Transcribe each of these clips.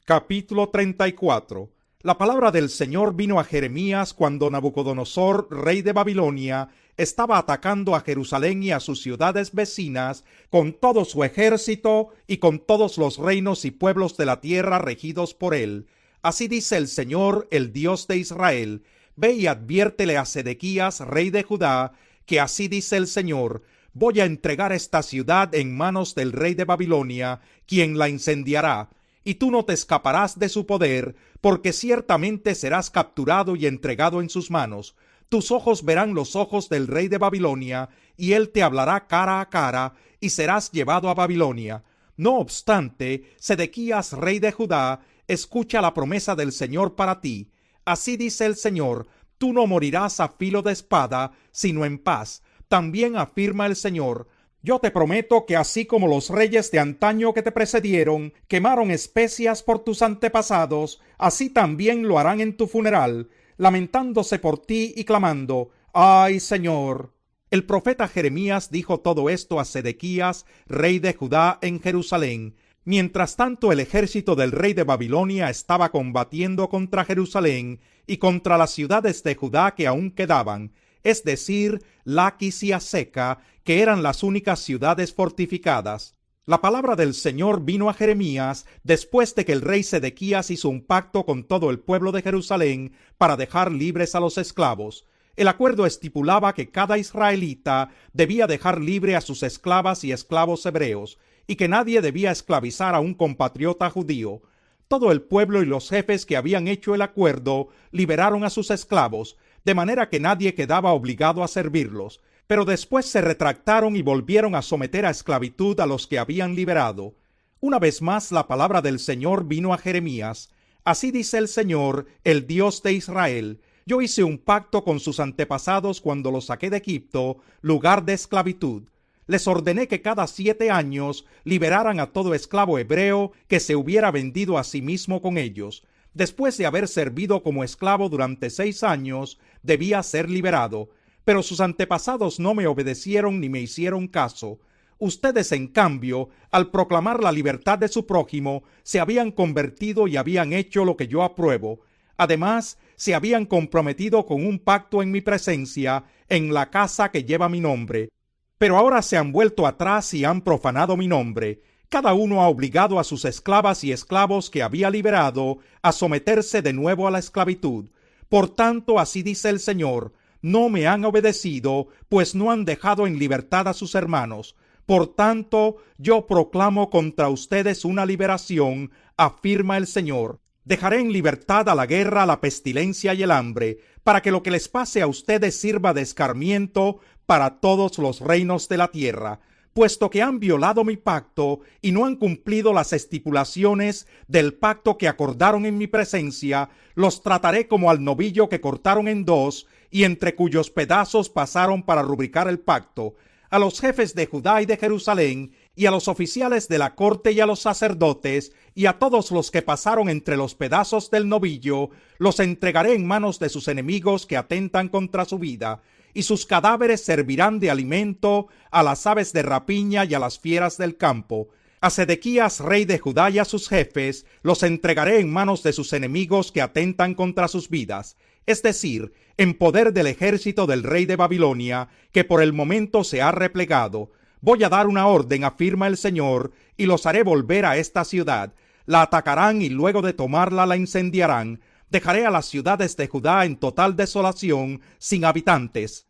Capítulo 34. La palabra del Señor vino a Jeremías cuando Nabucodonosor, rey de Babilonia, estaba atacando a Jerusalén y a sus ciudades vecinas con todo su ejército y con todos los reinos y pueblos de la tierra regidos por él. Así dice el Señor, el Dios de Israel: Ve y adviértele a Sedequías, rey de Judá, que así dice el Señor: voy a entregar esta ciudad en manos del rey de Babilonia, quien la incendiará, y tú no te escaparás de su poder, porque ciertamente serás capturado y entregado en sus manos. Tus ojos verán los ojos del rey de Babilonia, y él te hablará cara a cara, y serás llevado a Babilonia. No obstante, Sedequías, rey de Judá, escucha la promesa del Señor para ti. Así dice el Señor: tú no morirás a filo de espada, sino en paz. También afirma el Señor: yo te prometo que así como los reyes de antaño que te precedieron quemaron especias por tus antepasados, así también lo harán en tu funeral, lamentándose por ti y clamando: ¡ay, Señor! El profeta Jeremías dijo todo esto a Sedequías, rey de Judá, en Jerusalén. Mientras tanto, el ejército del rey de Babilonia estaba combatiendo contra Jerusalén y contra las ciudades de Judá que aún quedaban, es decir, Laquis y Aseca, que eran las únicas ciudades fortificadas. La palabra del Señor vino a Jeremías después de que el rey Sedequías hizo un pacto con todo el pueblo de Jerusalén para dejar libres a los esclavos. El acuerdo estipulaba que cada israelita debía dejar libre a sus esclavas y esclavos hebreos, y que nadie debía esclavizar a un compatriota judío. Todo el pueblo y los jefes que habían hecho el acuerdo liberaron a sus esclavos, de manera que nadie quedaba obligado a servirlos, pero después se retractaron y volvieron a someter a esclavitud a los que habían liberado. Una vez más la palabra del Señor vino a Jeremías. Así dice el Señor, el Dios de Israel: yo hice un pacto con sus antepasados cuando los saqué de Egipto, lugar de esclavitud. Les ordené que cada 7 años liberaran a todo esclavo hebreo que se hubiera vendido a sí mismo con ellos. Después de haber servido como esclavo durante 6 años, debía ser liberado. Pero sus antepasados no me obedecieron ni me hicieron caso. Ustedes, en cambio, al proclamar la libertad de su prójimo, se habían convertido y habían hecho lo que yo apruebo. Además, se habían comprometido con un pacto en mi presencia, en la casa que lleva mi nombre. Pero ahora se han vuelto atrás y han profanado mi nombre. Cada uno ha obligado a sus esclavas y esclavos que había liberado a someterse de nuevo a la esclavitud. Por tanto, así dice el Señor: no me han obedecido, pues no han dejado en libertad a sus hermanos. Por tanto, yo proclamo contra ustedes una liberación, afirma el Señor. Dejaré en libertad a la guerra, la pestilencia y el hambre, para que lo que les pase a ustedes sirva de escarmiento para todos los reinos de la tierra, puesto que han violado mi pacto y no han cumplido las estipulaciones del pacto que acordaron en mi presencia. Los trataré como al novillo que cortaron en dos y entre cuyos pedazos pasaron para rubricar el pacto. A los jefes de Judá y de Jerusalén, y a los oficiales de la corte y a los sacerdotes, y a todos los que pasaron entre los pedazos del novillo, los entregaré en manos de sus enemigos que atentan contra su vida, y sus cadáveres servirán de alimento a las aves de rapiña y a las fieras del campo. A Sedequías, rey de Judá, y a sus jefes los entregaré en manos de sus enemigos que atentan contra sus vidas, es decir, en poder del ejército del rey de Babilonia, que por el momento se ha replegado. Voy a dar una orden, afirma el Señor, y los haré volver a esta ciudad. La atacarán y luego de tomarla la incendiarán. Dejaré a las ciudades de Judá en total desolación, sin habitantes.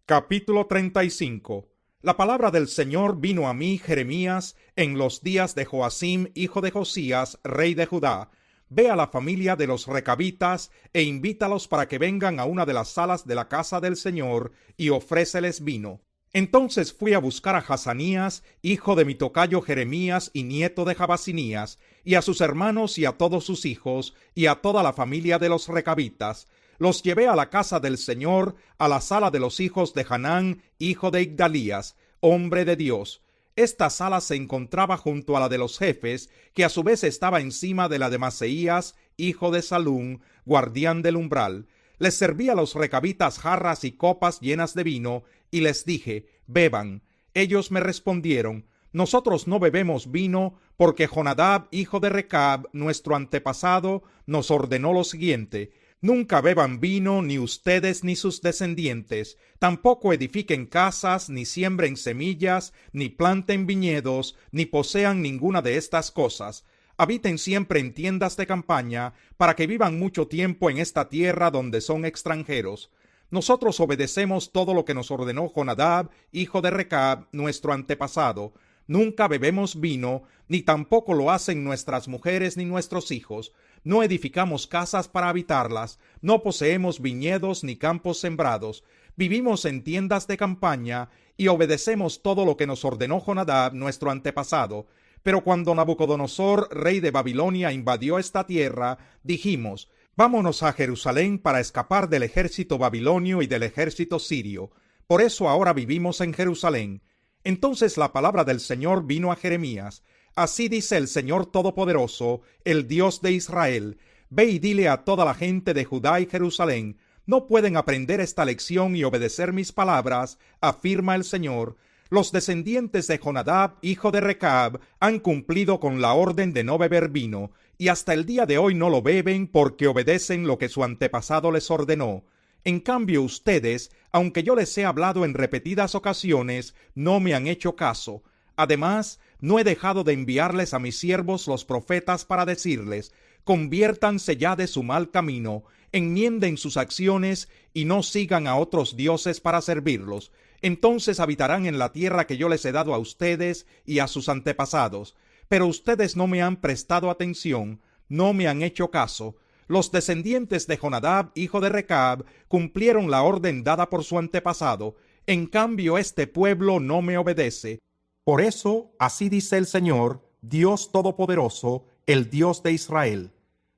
Capítulo 35. La palabra del Señor vino a mí, Jeremías, en los días de Joacim, hijo de Josías, rey de Judá. Ve a la familia de los recabitas e invítalos para que vengan a una de las salas de la casa del Señor y ofréceles vino. Entonces fui a buscar a Hazanías, hijo de mi tocayo Jeremías y nieto de Jabasinías, y a sus hermanos y a todos sus hijos, y a toda la familia de los recabitas. Los llevé a la casa del Señor, a la sala de los hijos de Hanán, hijo de Igdalías, hombre de Dios. Esta sala se encontraba junto a la de los jefes, que a su vez estaba encima de la de Maseías, hijo de Salún, guardián del umbral. Les serví a los recabitas jarras y copas llenas de vino, y les dije: beban. Ellos me respondieron: Nosotros no bebemos vino porque Jonadab, hijo de Recab, nuestro antepasado, nos ordenó lo siguiente: nunca beban vino ni ustedes ni sus descendientes, tampoco edifiquen casas, ni siembren semillas, ni planten viñedos, ni posean ninguna de estas cosas. Habiten siempre en tiendas de campaña, para que vivan mucho tiempo en esta tierra donde son extranjeros. Nosotros obedecemos todo lo que nos ordenó Jonadab, hijo de Recab, nuestro antepasado. Nunca bebemos vino, ni tampoco lo hacen nuestras mujeres ni nuestros hijos. No edificamos casas para habitarlas, no poseemos viñedos ni campos sembrados. Vivimos en tiendas de campaña y obedecemos todo lo que nos ordenó Jonadab, nuestro antepasado. Pero cuando Nabucodonosor, rey de Babilonia, invadió esta tierra, dijimos: vámonos a Jerusalén para escapar del ejército babilonio y del ejército sirio. Por eso ahora vivimos en Jerusalén. Entonces la palabra del Señor vino a Jeremías: así dice el Señor Todopoderoso, el Dios de Israel: ve y dile a toda la gente de Judá y Jerusalén: no pueden aprender esta lección y obedecer mis palabras, afirma el Señor. Los descendientes de Jonadab, hijo de Recab, han cumplido con la orden de no beber vino, y hasta el día de hoy no lo beben porque obedecen lo que su antepasado les ordenó. En cambio ustedes, aunque yo les he hablado en repetidas ocasiones, no me han hecho caso. Además, no he dejado de enviarles a mis siervos los profetas para decirles: conviértanse ya de su mal camino, enmienden sus acciones y no sigan a otros dioses para servirlos. Entonces habitarán en la tierra que yo les he dado a ustedes y a sus antepasados. Pero ustedes no me han prestado atención, no me han hecho caso. Los descendientes de Jonadab, hijo de Recab, cumplieron la orden dada por su antepasado. En cambio, este pueblo no me obedece. Por eso, así dice el Señor, Dios Todopoderoso, el Dios de Israel: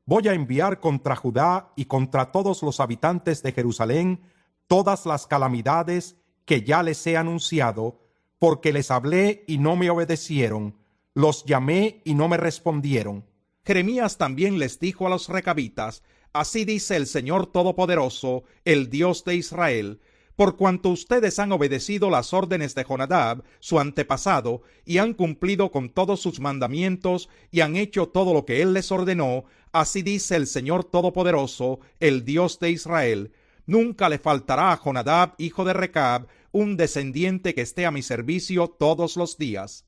voy a enviar contra Judá y contra todos los habitantes de Jerusalén todas las calamidades que ya les he anunciado, porque les hablé y no me obedecieron, los llamé y no me respondieron. Jeremías también les dijo a los recabitas: así dice el Señor Todopoderoso, el Dios de Israel: por cuanto ustedes han obedecido las órdenes de Jonadab, su antepasado, y han cumplido con todos sus mandamientos, y han hecho todo lo que él les ordenó, así dice el Señor Todopoderoso, el Dios de Israel: nunca le faltará a Jonadab, hijo de Recab, un descendiente que esté a mi servicio todos los días.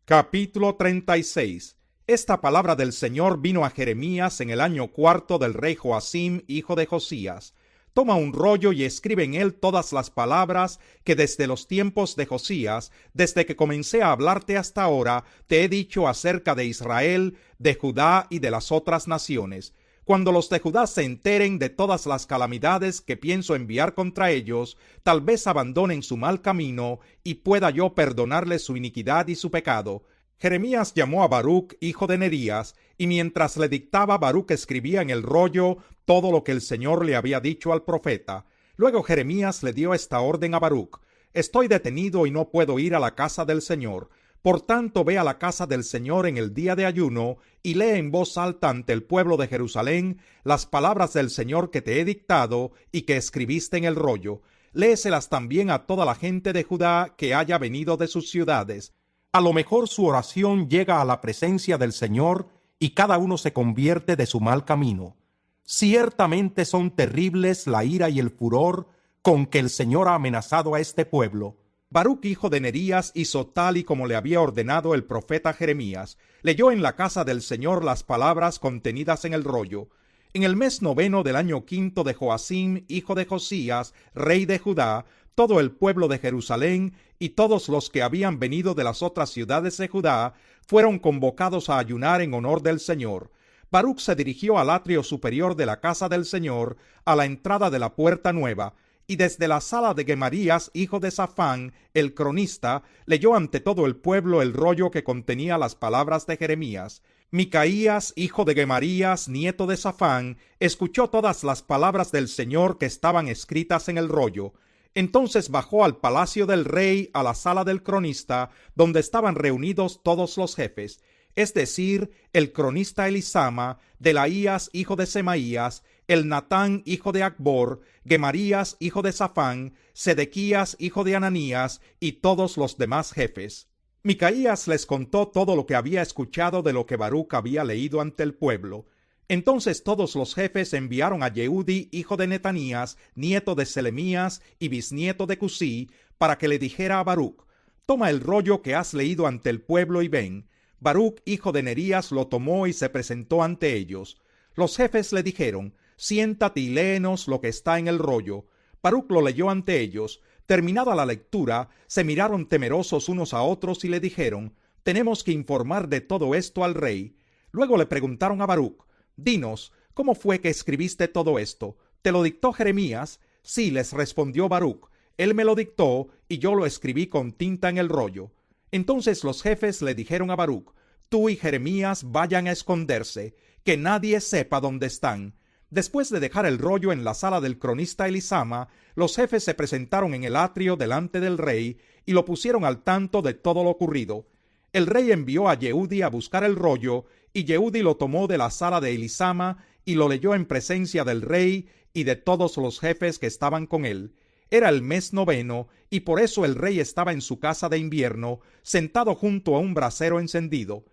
Capítulo 36. Esta palabra del Señor vino a Jeremías en el año 4 del rey Joacim, hijo de Josías. Toma un rollo y escribe en él todas las palabras que desde los tiempos de Josías, desde que comencé a hablarte hasta ahora, te he dicho acerca de Israel, de Judá y de las otras naciones. Cuando los de Judá se enteren de todas las calamidades que pienso enviar contra ellos, tal vez abandonen su mal camino y pueda yo perdonarles su iniquidad y su pecado. Jeremías llamó a Baruc, hijo de Nerías, y mientras le dictaba, Baruc escribía en el rollo todo lo que el Señor le había dicho al profeta. Luego Jeremías le dio esta orden a Baruc: estoy detenido y no puedo ir a la casa del Señor. Por tanto, ve a la casa del Señor en el día de ayuno y lee en voz alta ante el pueblo de Jerusalén las palabras del Señor que te he dictado y que escribiste en el rollo. Léeselas también a toda la gente de Judá que haya venido de sus ciudades. A lo mejor su oración llega a la presencia del Señor y cada uno se convierte de su mal camino. Ciertamente son terribles la ira y el furor con que el Señor ha amenazado a este pueblo. Baruc, hijo de Nerías, hizo tal y como le había ordenado el profeta Jeremías. Leyó en la casa del Señor las palabras contenidas en el rollo. En el mes 9 del año 5 de Joacim, hijo de Josías, rey de Judá, todo el pueblo de Jerusalén y todos los que habían venido de las otras ciudades de Judá fueron convocados a ayunar en honor del Señor. Baruc se dirigió al atrio superior de la casa del Señor, a la entrada de la puerta nueva, y desde la sala de Gemarías, hijo de Safán, el cronista, leyó ante todo el pueblo el rollo que contenía las palabras de Jeremías. Micaías, hijo de Gemarías, nieto de Safán, escuchó todas las palabras del Señor que estaban escritas en el rollo. Entonces bajó al palacio del rey, a la sala del cronista, donde estaban reunidos todos los jefes, es decir, el cronista Elisama, Delaías, hijo de Semaías, el Natán, hijo de Acbor, Gemarías, hijo de Safán, Sedequías, hijo de Ananías, y todos los demás jefes. Micaías les contó todo lo que había escuchado de lo que Baruc había leído ante el pueblo. Entonces todos los jefes enviaron a Yehudi, hijo de Netanías, nieto de Selemías y bisnieto de Cusí, para que le dijera a Baruc: toma el rollo que has leído ante el pueblo y ven. Baruc, hijo de Nerías, lo tomó y se presentó ante ellos. Los jefes le dijeron: siéntate y léenos lo que está en el rollo. Baruc lo leyó ante ellos. Terminada la lectura, se miraron temerosos unos a otros y le dijeron: tenemos que informar de todo esto al rey. Luego le preguntaron a Baruc: dinos, ¿cómo fue que escribiste todo esto? ¿Te lo dictó Jeremías? Sí, les respondió Baruc. Él me lo dictó y yo lo escribí con tinta en el rollo. Entonces los jefes le dijeron a Baruc: tú y Jeremías vayan a esconderse, que nadie sepa dónde están. Después de dejar el rollo en la sala del cronista Elisama, los jefes se presentaron en el atrio delante del rey y lo pusieron al tanto de todo lo ocurrido. El rey envió a Yehudi a buscar el rollo, y Yehudi lo tomó de la sala de Elisama y lo leyó en presencia del rey y de todos los jefes que estaban con él. Era el mes 9, y por eso el rey estaba en su casa de invierno, sentado junto a un brasero encendido.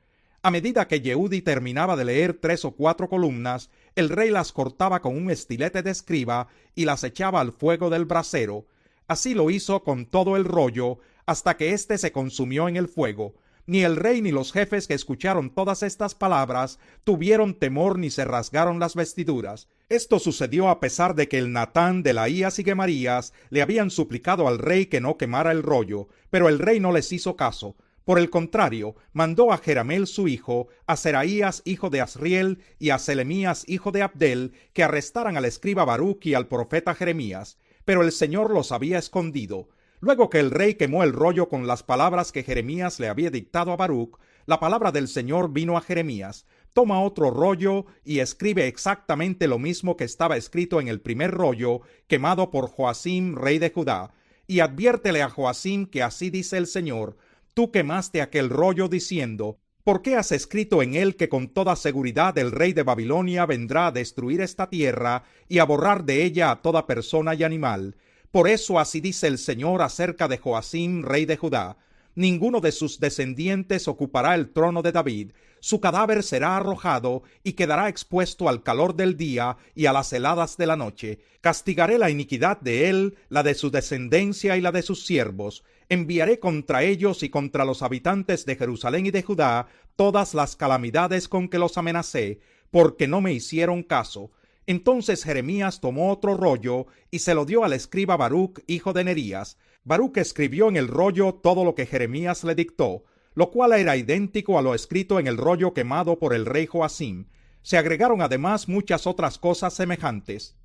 A medida que Yehudi terminaba de leer 3 o 4 columnas, el rey las cortaba con un estilete de escriba y las echaba al fuego del brasero. Así lo hizo con todo el rollo, hasta que éste se consumió en el fuego. Ni el rey ni los jefes que escucharon todas estas palabras tuvieron temor ni se rasgaron las vestiduras. Esto sucedió a pesar de que el Natán, Delaías y Gemarías le habían suplicado al rey que no quemara el rollo, pero el rey no les hizo caso. Por el contrario, mandó a Jeramel su hijo, a Seraías hijo de Asriel y a Selemías hijo de Abdel que arrestaran al escriba Baruc y al profeta Jeremías, pero el Señor los había escondido. Luego que el rey quemó el rollo con las palabras que Jeremías le había dictado a Baruc, la palabra del Señor vino a Jeremías: toma otro rollo y escribe exactamente lo mismo que estaba escrito en el primer rollo, quemado por Joacim, rey de Judá, y adviértele a Joacim que así dice el Señor: tú quemaste aquel rollo diciendo: ¿por qué has escrito en él que con toda seguridad el rey de Babilonia vendrá a destruir esta tierra y a borrar de ella a toda persona y animal? Por eso así dice el Señor acerca de Joacim, rey de Judá: ninguno de sus descendientes ocupará el trono de David. Su cadáver será arrojado y quedará expuesto al calor del día y a las heladas de la noche. Castigaré la iniquidad de él, la de su descendencia y la de sus siervos. Enviaré contra ellos y contra los habitantes de Jerusalén y de Judá todas las calamidades con que los amenacé, porque no me hicieron caso. Entonces Jeremías tomó otro rollo y se lo dio al escriba Baruc, hijo de Nerías. Baruc escribió en el rollo todo lo que Jeremías le dictó, lo cual era idéntico a lo escrito en el rollo quemado por el rey Joacim. Se agregaron además muchas otras cosas semejantes.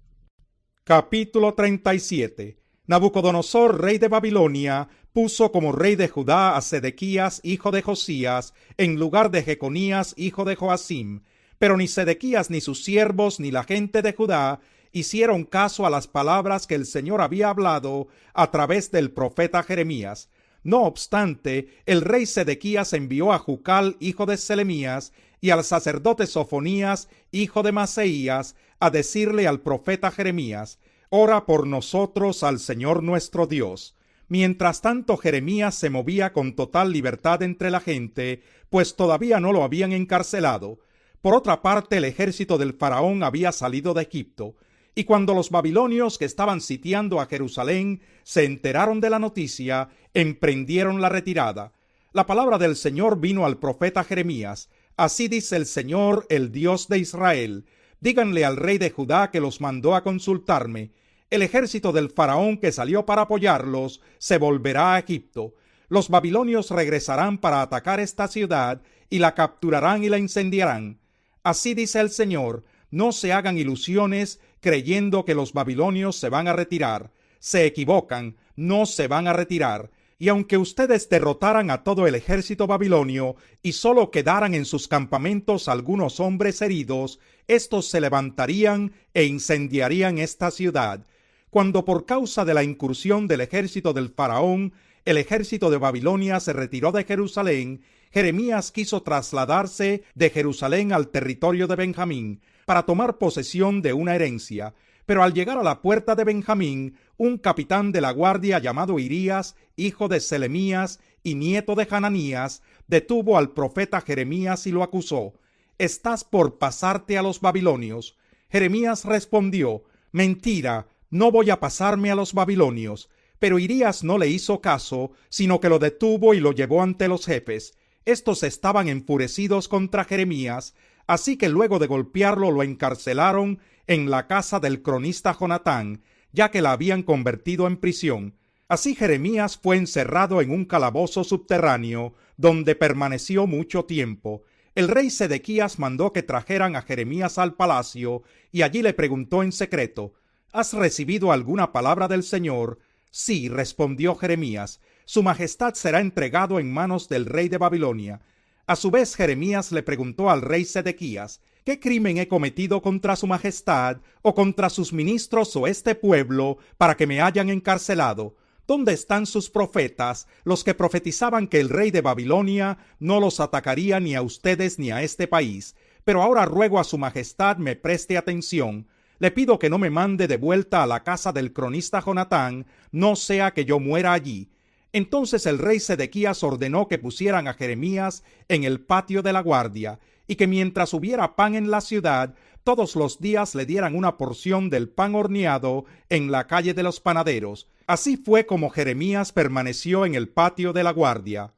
Capítulo 37. Nabucodonosor, rey de Babilonia, puso como rey de Judá a Sedequías, hijo de Josías, en lugar de Jeconías, hijo de Joacim. Pero ni Sedequías ni sus siervos ni la gente de Judá hicieron caso a las palabras que el Señor había hablado a través del profeta Jeremías. No obstante, el rey Sedequías envió a Jucal, hijo de Selemías, y al sacerdote Sofonías, hijo de Maseías, a decirle al profeta Jeremías: ora por nosotros al Señor nuestro Dios. Mientras tanto, Jeremías se movía con total libertad entre la gente, pues todavía no lo habían encarcelado. Por otra parte, el ejército del faraón había salido de Egipto, y cuando los babilonios que estaban sitiando a Jerusalén se enteraron de la noticia, emprendieron la retirada. La palabra del Señor vino al profeta Jeremías: así dice el Señor, el Dios de Israel: díganle al rey de Judá que los mandó a consultarme: el ejército del faraón que salió para apoyarlos se volverá a Egipto. Los babilonios regresarán para atacar esta ciudad y la capturarán y la incendiarán. Así dice el Señor: no se hagan ilusiones creyendo que los babilonios se van a retirar. Se equivocan, no se van a retirar. Y aunque ustedes derrotaran a todo el ejército babilonio y solo quedaran en sus campamentos algunos hombres heridos, estos se levantarían e incendiarían esta ciudad. Cuando por causa de la incursión del ejército del faraón, el ejército de Babilonia se retiró de Jerusalén, Jeremías quiso trasladarse de Jerusalén al territorio de Benjamín para tomar posesión de una herencia. Pero al llegar a la puerta de Benjamín, un capitán de la guardia llamado Irías, hijo de Selemías y nieto de Hananías, detuvo al profeta Jeremías y lo acusó: «Estás por pasarte a los babilonios». Jeremías respondió: «Mentira, no voy a pasarme a los babilonios». Pero Irías no le hizo caso, sino que lo detuvo y lo llevó ante los jefes. Estos estaban enfurecidos contra Jeremías, así que luego de golpearlo lo encarcelaron en la casa del cronista Jonatán, ya que la habían convertido en prisión. Así Jeremías fue encerrado en un calabozo subterráneo, donde permaneció mucho tiempo. El rey Sedequías mandó que trajeran a Jeremías al palacio, y allí le preguntó en secreto: «¿Has recibido alguna palabra del Señor?». «Sí», respondió Jeremías, «Su majestad será entregado en manos del rey de Babilonia». A su vez Jeremías le preguntó al rey Sedequías: «¿Qué crimen he cometido contra su majestad, o contra sus ministros o este pueblo, para que me hayan encarcelado? ¿Dónde están sus profetas, los que profetizaban que el rey de Babilonia no los atacaría ni a ustedes ni a este país? Pero ahora ruego a su majestad me preste atención. Le pido que no me mande de vuelta a la casa del cronista Jonatán, no sea que yo muera allí». Entonces el rey Sedequías ordenó que pusieran a Jeremías en el patio de la guardia, y que mientras hubiera pan en la ciudad, todos los días le dieran una porción del pan horneado en la calle de los panaderos. Así fue como Jeremías permaneció en el patio de la guardia.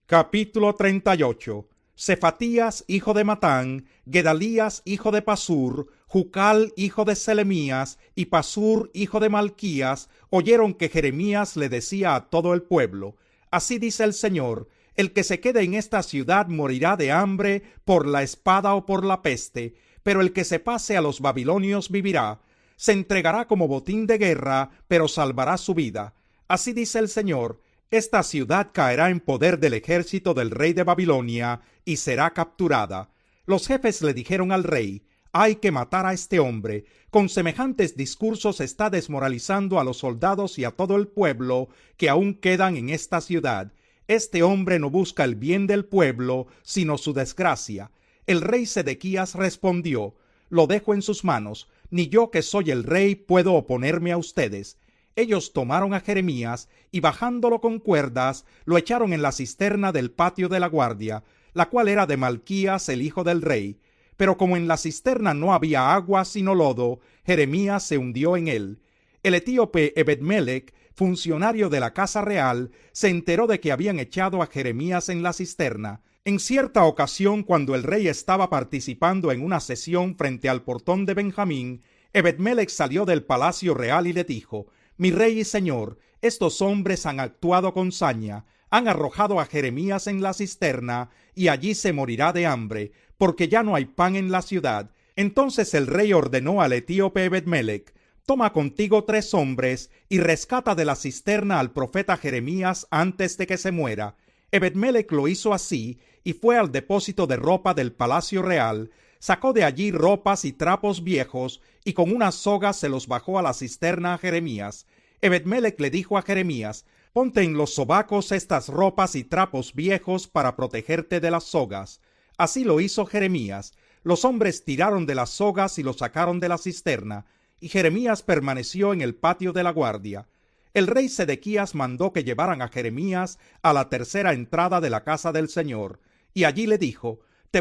Capítulo 38. Cefatías, hijo de Matán, Gedalías, hijo de Pasur, Jucal, hijo de Selemías, y Pasur, hijo de Malquías, oyeron que Jeremías le decía a todo el pueblo: «Así dice el Señor: el que se quede en esta ciudad morirá de hambre, por la espada o por la peste, pero el que se pase a los babilonios vivirá. Se entregará como botín de guerra, pero salvará su vida. Así dice el Señor: esta ciudad caerá en poder del ejército del rey de Babilonia y será capturada». Los jefes le dijeron al rey: «Hay que matar a este hombre. Con semejantes discursos está desmoralizando a los soldados y a todo el pueblo que aún quedan en esta ciudad. Este hombre no busca el bien del pueblo, sino su desgracia». El rey Sedequías respondió: «Lo dejo en sus manos. Ni yo, que soy el rey, puedo oponerme a ustedes». Ellos tomaron a Jeremías y, bajándolo con cuerdas, lo echaron en la cisterna del patio de la guardia, la cual era de Malquías, el hijo del rey. Pero como en la cisterna no había agua sino lodo, Jeremías se hundió en él. El etíope Ebed-Melech, funcionario de la casa real, se enteró de que habían echado a Jeremías en la cisterna. En cierta ocasión, cuando el rey estaba participando en una sesión frente al portón de Benjamín, Ebed-Melech salió del palacio real y le dijo: «Mi rey y señor, estos hombres han actuado con saña, han arrojado a Jeremías en la cisterna, y allí se morirá de hambre, porque ya no hay pan en la ciudad». Entonces el rey ordenó al etíope Ebed-Melech: «Toma contigo 3 hombres y rescata de la cisterna al profeta Jeremías antes de que se muera». Ebed-Melech lo hizo así, y fue al depósito de ropa del palacio real, sacó de allí ropas y trapos viejos, y con una soga se los bajó a la cisterna a Jeremías. Ebed-Melech le dijo a Jeremías: «Ponte en los sobacos estas ropas y trapos viejos para protegerte de las sogas». Así lo hizo Jeremías. Los hombres tiraron de las sogas y lo sacaron de la cisterna, y Jeremías permaneció en el patio de la guardia. El rey Sedequías mandó que llevaran a Jeremías a la tercera entrada de la casa del Señor, y allí le dijo: